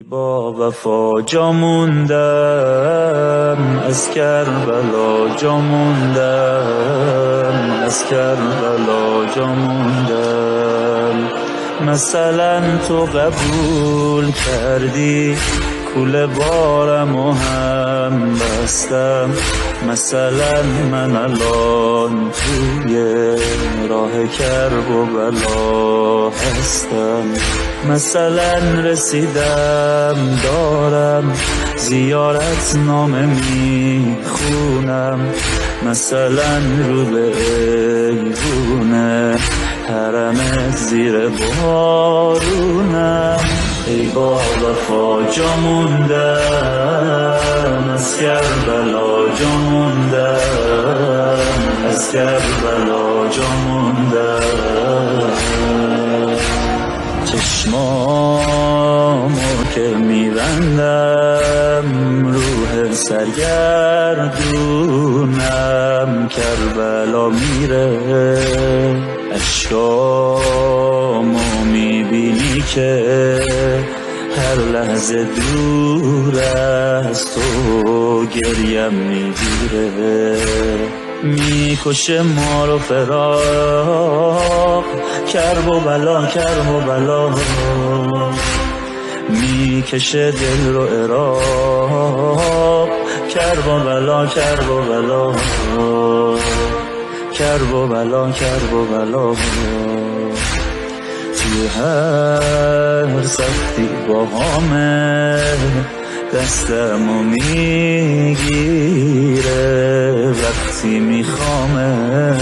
با وفا جا موندم، از کربلا جا موندم، از کربلا جا موندم. مثلا تو قبول کردی کوله بارم و هم بستم، مثلا من الان توی راه کرب و بلا هستم. مثلا رسیدم دارم زیارت نامه میخونم، مثلا رو به ایوونه حرمت زیر بارونم. ای با وفا جا موندم، از کربلا جا موندم، از کربلا جا موندم. چشمامو که میبندم روح سرگردونم، کربلا میره اشکامو میبینی که هر لحظه دور از تو گریم میگیره. میکشه ما رو فراق کرب و بلا، کرب و بلا میکشه دل رو عراق، کرب و بلا، کرب و بلا، کرب و بلا، کرب و بلا. تو هر سختی با همه دستمو میگیره وقتی میخوامه.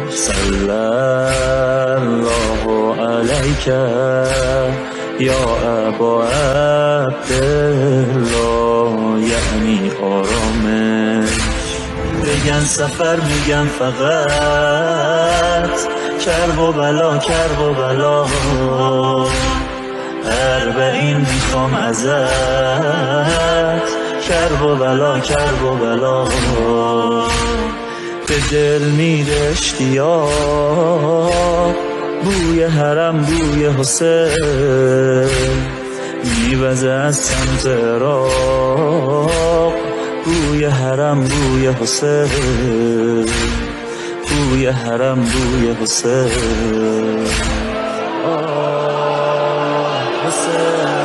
صلی الله علیک یا ابا عبدالله، یعنی آرامش. بگن سفر میگن فقط کرب و بلا، کرب و بلا. اربعین میخوام ازت کرب و بلا، کرب و بلا. به دل میره اشتیاق بوی حرم، بوی حسین میوزه از سمت عراق. بوی حرم، بوی حسین، بوی حرم، بوی حسین. حسین